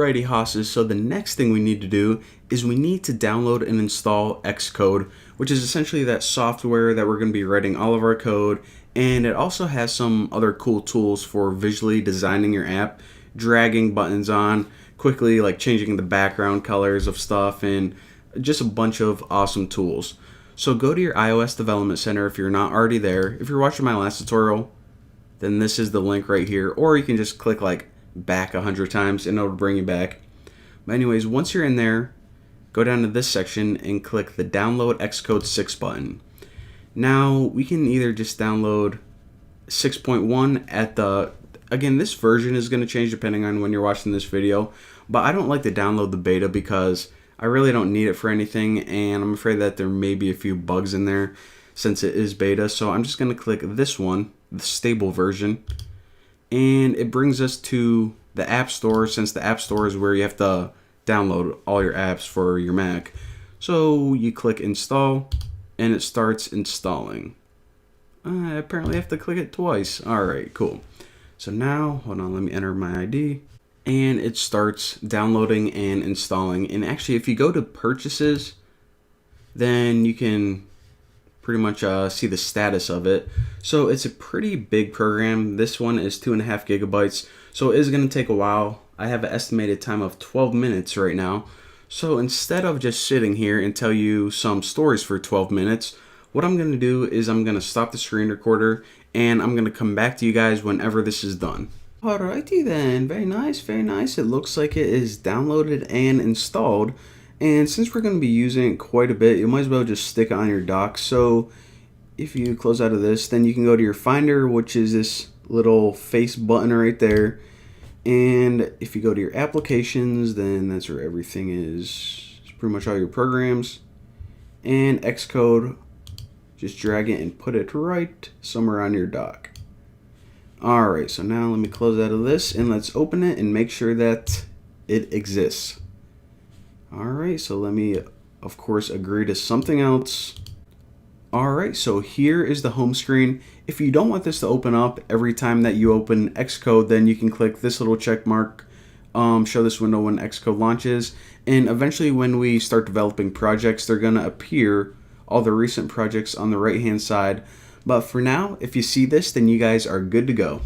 Alrighty, hosses, so the next thing we need to do is we need to download and install Xcode, which is essentially that software that we're going to be writing all of our code, and it also has some other cool tools for visually designing your app, dragging buttons on, quickly like changing the background colors of stuff, and just a bunch of awesome tools. So go to your iOS Development Center if you're not already there. If you're watching my last tutorial, then this is the link right here, or you can just click like back 100 times and it'll bring you back. But anyways, once you're in there, go down to this section and click the download Xcode 6 button. Now we can either just download 6.1 at the, again, this version is going to change depending on when you're watching this video, but I don't like to download the beta because I really don't need it for anything, and I'm afraid that there may be a few bugs in there since it is beta. So I'm just going to click this one, the stable version, and it brings us to the App Store, since the App Store is where you have to download all your apps for your Mac. So you click install and it starts installing. I apparently have to click it twice. Alright, cool. So now, hold on, let me enter my ID. And it starts downloading and installing. And actually, if you go to purchases, then you can pretty much see the status of it. So it's a pretty big program. This one is 2.5 gigabytes, so it is going to take a while. I have an estimated time of 12 minutes right now. So instead of just sitting here and tell you some stories for 12 minutes, what I'm going to do is I'm going to stop the screen recorder and I'm going to come back to you guys whenever this is done. Alrighty then, very nice, very nice. It looks like it is downloaded and installed. And since we're going to be using it quite a bit, you might as well just stick it on your dock. So if you close out of this, then you can go to your Finder, which is this little face button right there. And if you go to your applications, then that's where everything is. It's pretty much all your programs. And Xcode, just drag it and put it right somewhere on your dock. Alright, so now let me close out of this and let's open it and make sure that it exists. Alright, so let me, of course, agree to something else. Alright, so here is the home screen. If you don't want this to open up every time that you open Xcode, then you can click this little check mark, show this window when Xcode launches, and eventually when we start developing projects, they're going to appear, all the recent projects on the right hand side. But for now, if you see this, then you guys are good to go.